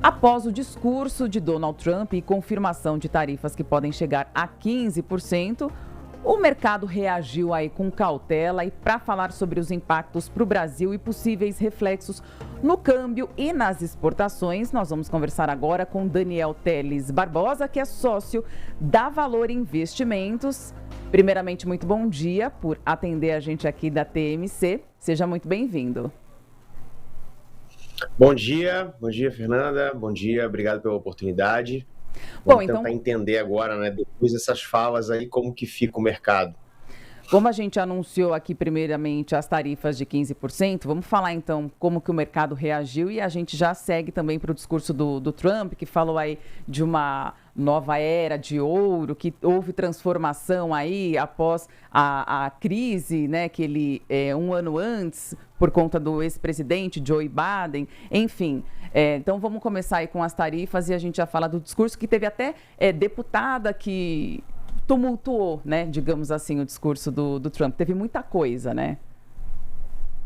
Após o discurso de Donald Trump e confirmação de tarifas que podem chegar a 15%, o mercado reagiu aí com cautela e para falar sobre os impactos para o Brasil e possíveis reflexos no câmbio e nas exportações, nós vamos conversar agora com Daniel Teles Barbosa, que é sócio da Valor Investimentos. Primeiramente, muito bom dia por atender a gente aqui da TMC. Seja muito bem-vindo. Bom dia, Fernanda, bom dia, obrigado pela oportunidade. Bom, Vamos tentar entender agora, né, depois dessas falas aí, como que fica o mercado. Como a gente anunciou aqui primeiramente as tarifas de 15%, vamos falar então como que o mercado reagiu e a gente já segue também para o discurso do Trump, que falou aí de uma nova era de ouro, que houve transformação aí após a crise, né, que ele, um ano antes, por conta do ex-presidente Joe Biden, enfim. Então vamos começar aí com as tarifas e a gente já fala do discurso, que teve até deputada que tumultuou, né, digamos assim, o discurso do Trump. Teve muita coisa, né?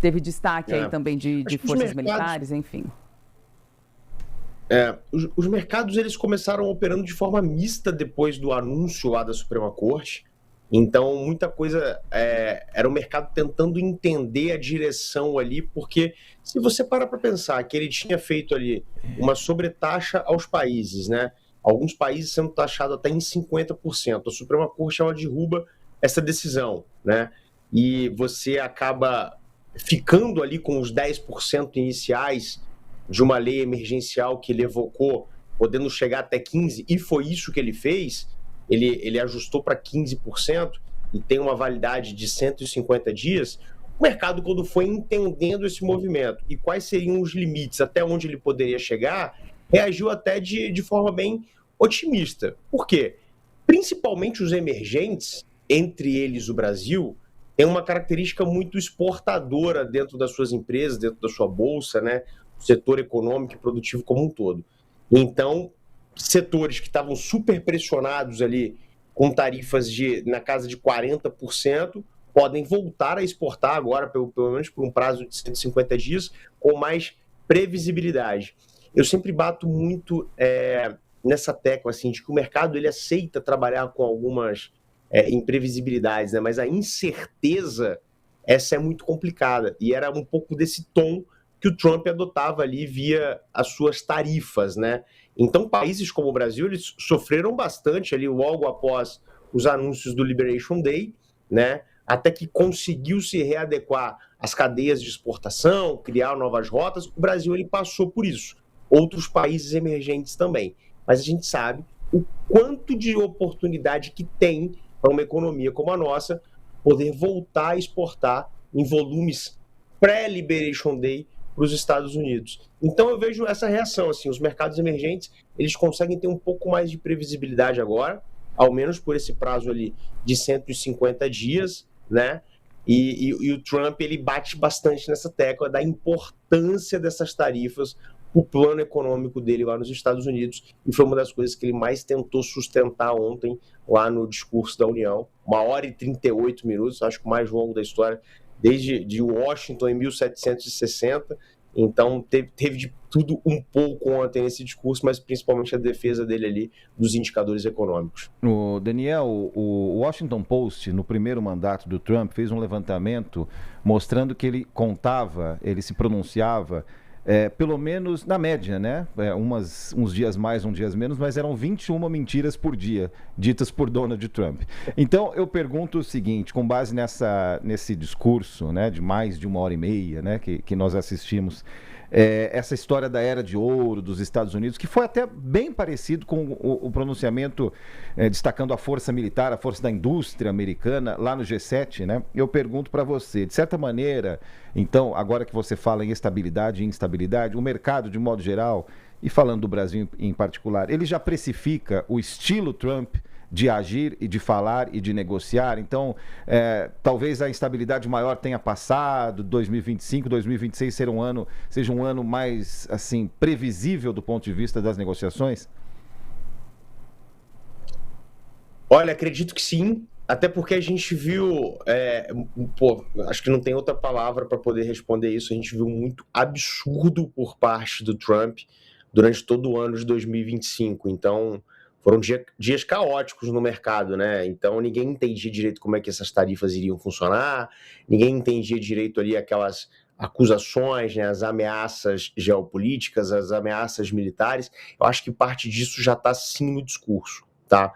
Teve destaque aí também de forças militares, enfim. Os mercados, eles começaram operando de forma mista depois do anúncio lá da Suprema Corte. Então, muita coisa era o mercado tentando entender a direção ali, porque se você parar para pensar que ele tinha feito ali uma sobretaxa aos países, né? Alguns países sendo taxados até em 50%. A Suprema Corte, ela derruba essa decisão, né? E você acaba ficando ali com os 10% iniciais de uma lei emergencial que ele evocou, podendo chegar até 15%, e foi isso que ele fez. Ele ajustou para 15% e tem uma validade de 150 dias. O mercado, quando foi entendendo esse movimento e quais seriam os limites, até onde ele poderia chegar, reagiu até de forma bem otimista. Por quê? Principalmente os emergentes, entre eles o Brasil, tem uma característica muito exportadora dentro das suas empresas, dentro da sua bolsa, né? O setor econômico e produtivo como um todo. Então, setores que estavam super pressionados ali com tarifas na casa de 40%, podem voltar a exportar agora, pelo menos por um prazo de 150 dias, com mais previsibilidade. Eu sempre bato muito nessa tecla, assim, de que o mercado ele aceita trabalhar com algumas imprevisibilidades, né? Mas a incerteza, essa é muito complicada. E era um pouco desse tom que o Trump adotava ali via as suas tarifas, né? Então, países como o Brasil, eles sofreram bastante ali logo após os anúncios do Liberation Day, né? Até que conseguiu se readequar às cadeias de exportação, criar novas rotas. O Brasil, ele passou por isso. Outros países emergentes também. Mas a gente sabe o quanto de oportunidade que tem para uma economia como a nossa poder voltar a exportar em volumes pré-Liberation Day para os Estados Unidos. Então eu vejo essa reação, assim, os mercados emergentes, eles conseguem ter um pouco mais de previsibilidade agora, ao menos por esse prazo ali de 150 dias, né? E o Trump, ele bate bastante nessa tecla da importância dessas tarifas para o plano econômico dele lá nos Estados Unidos, e foi uma das coisas que ele mais tentou sustentar ontem lá no discurso da União, 1h38, acho que o mais longo da história, desde de Washington em 1760, então teve de tudo um pouco ontem nesse discurso, mas principalmente a defesa dele ali dos indicadores econômicos. O Daniel, o Washington Post, no primeiro mandato do Trump, fez um levantamento mostrando que ele se pronunciava pelo menos na média, né? Uns dias mais, uns dias menos, mas eram 21 mentiras por dia, ditas por Donald Trump. Então, eu pergunto o seguinte, com base nesse discurso, né, de mais de 1h30, né, que nós assistimos, essa história da Era de Ouro dos Estados Unidos, que foi até bem parecido com o pronunciamento destacando a força militar, a força da indústria americana lá no G7, né? Eu pergunto para você, de certa maneira, então, agora que você fala em estabilidade e instabilidade, o mercado, de modo geral, e falando do Brasil em particular, ele já precifica o estilo Trump de agir e de falar e de negociar. Então, talvez a instabilidade maior tenha passado, 2025, 2026 seja um ano mais assim, previsível do ponto de vista das negociações? Olha, acredito que sim, até porque a gente viu, acho que não tem outra palavra para poder responder isso, a gente viu muito absurdo por parte do Trump, durante todo o ano de 2025. Então, foram dias caóticos no mercado, né? Então, ninguém entendia direito como é que essas tarifas iriam funcionar, ninguém entendia direito ali aquelas acusações, né, as ameaças geopolíticas, as ameaças militares. Eu acho que parte disso já está sim no discurso, tá?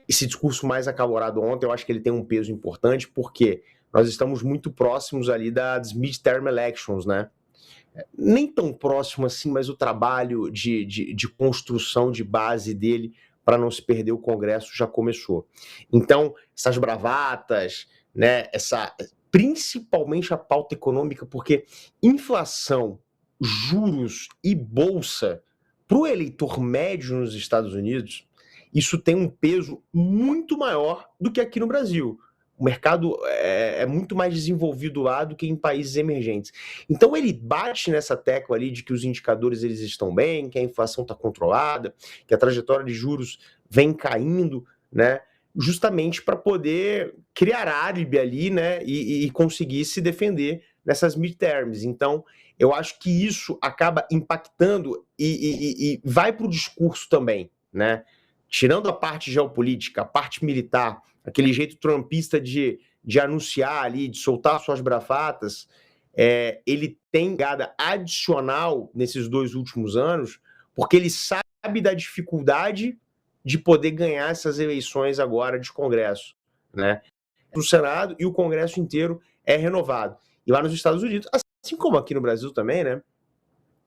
Esse discurso mais acalorado ontem, eu acho que ele tem um peso importante, porque nós estamos muito próximos ali das midterm elections, né? Nem tão próximo assim, mas o trabalho de construção de base dele para não se perder o Congresso já começou. Então, essas bravatas, né, principalmente a pauta econômica, porque inflação, juros e bolsa, para o eleitor médio nos Estados Unidos, isso tem um peso muito maior do que aqui no Brasil. O mercado é muito mais desenvolvido lá do que em países emergentes. Então ele bate nessa tecla ali de que os indicadores eles estão bem, que a inflação está controlada, que a trajetória de juros vem caindo, né? Justamente para poder criar álibi ali, né? E conseguir se defender nessas midterms. Então, eu acho que isso acaba impactando e vai para o discurso também, né? Tirando a parte geopolítica, a parte militar, aquele jeito trumpista de anunciar ali, de soltar suas bravatas, ele tem pegada adicional nesses 2 últimos anos, porque ele sabe da dificuldade de poder ganhar essas eleições agora de Congresso, né? O Senado e o Congresso inteiro é renovado. E lá nos Estados Unidos, assim como aqui no Brasil também, né?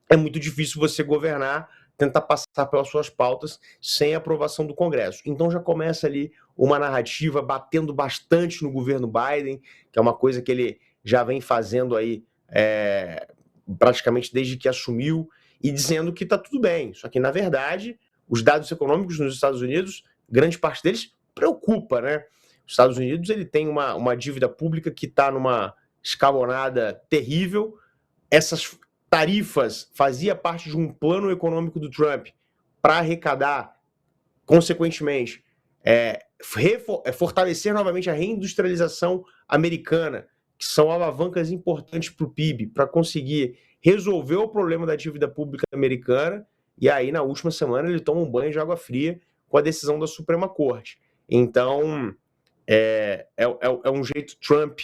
É muito difícil você governar, tentar passar pelas suas pautas sem aprovação do Congresso. Então já começa ali uma narrativa batendo bastante no governo Biden, que é uma coisa que ele já vem fazendo aí praticamente desde que assumiu, e dizendo que está tudo bem. Só que, na verdade, os dados econômicos nos Estados Unidos, grande parte deles preocupa, né? Os Estados Unidos ele tem uma dívida pública que está numa escalonada terrível. Essas tarifas fazia parte de um plano econômico do Trump para arrecadar, consequentemente, fortalecer novamente a reindustrialização americana, que são alavancas importantes para o PIB, para conseguir resolver o problema da dívida pública americana. E aí, na última semana, ele toma um banho de água fria com a decisão da Suprema Corte. Então, é um jeito Trump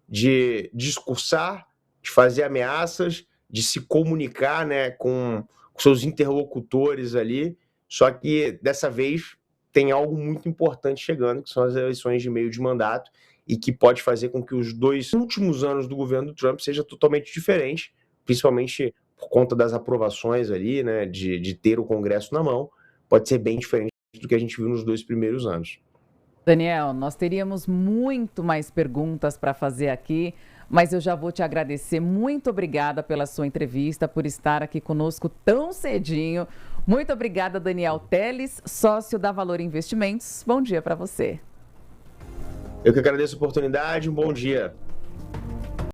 de discursar, de fazer ameaças, de se comunicar, né, com seus interlocutores ali, só que dessa vez tem algo muito importante chegando, que são as eleições de meio de mandato, e que pode fazer com que os 2 últimos anos do governo do Trump seja totalmente diferente, principalmente por conta das aprovações ali, né, de ter o Congresso na mão, pode ser bem diferente do que a gente viu nos 2 primeiros anos. Daniel, nós teríamos muito mais perguntas para fazer aqui, mas eu já vou te agradecer. Muito obrigada pela sua entrevista, por estar aqui conosco tão cedinho. Muito obrigada, Daniel Teles, sócio da Valor Investimentos. Bom dia para você. Eu que agradeço a oportunidade, um bom dia.